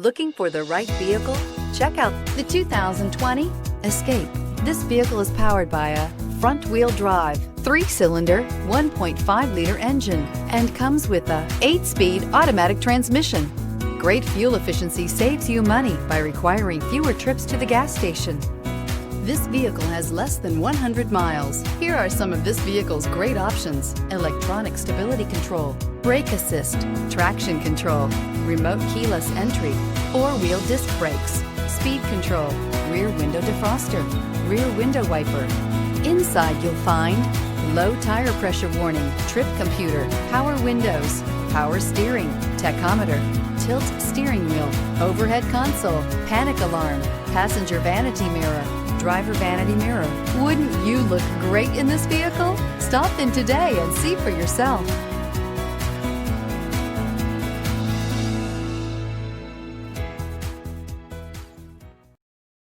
Looking for the right vehicle? Check out the 2020 Escape. This vehicle is powered by a front-wheel drive, 3-cylinder, 1.5-liter engine, and comes with a 8-speed automatic transmission. Great fuel efficiency saves you money by requiring fewer trips to the gas station. This vehicle has less than 100 miles. Here are some of this vehicle's great options: electronic stability control, brake assist, traction control, remote keyless entry, 4-wheel disc brakes, speed control, rear window defroster, rear window wiper. Inside you'll find low tire pressure warning, trip computer, power windows, power steering, tachometer, tilt steering wheel, overhead console, panic alarm, passenger vanity mirror, driver vanity mirror. Wouldn't you look great in this vehicle? Stop in today and see for yourself.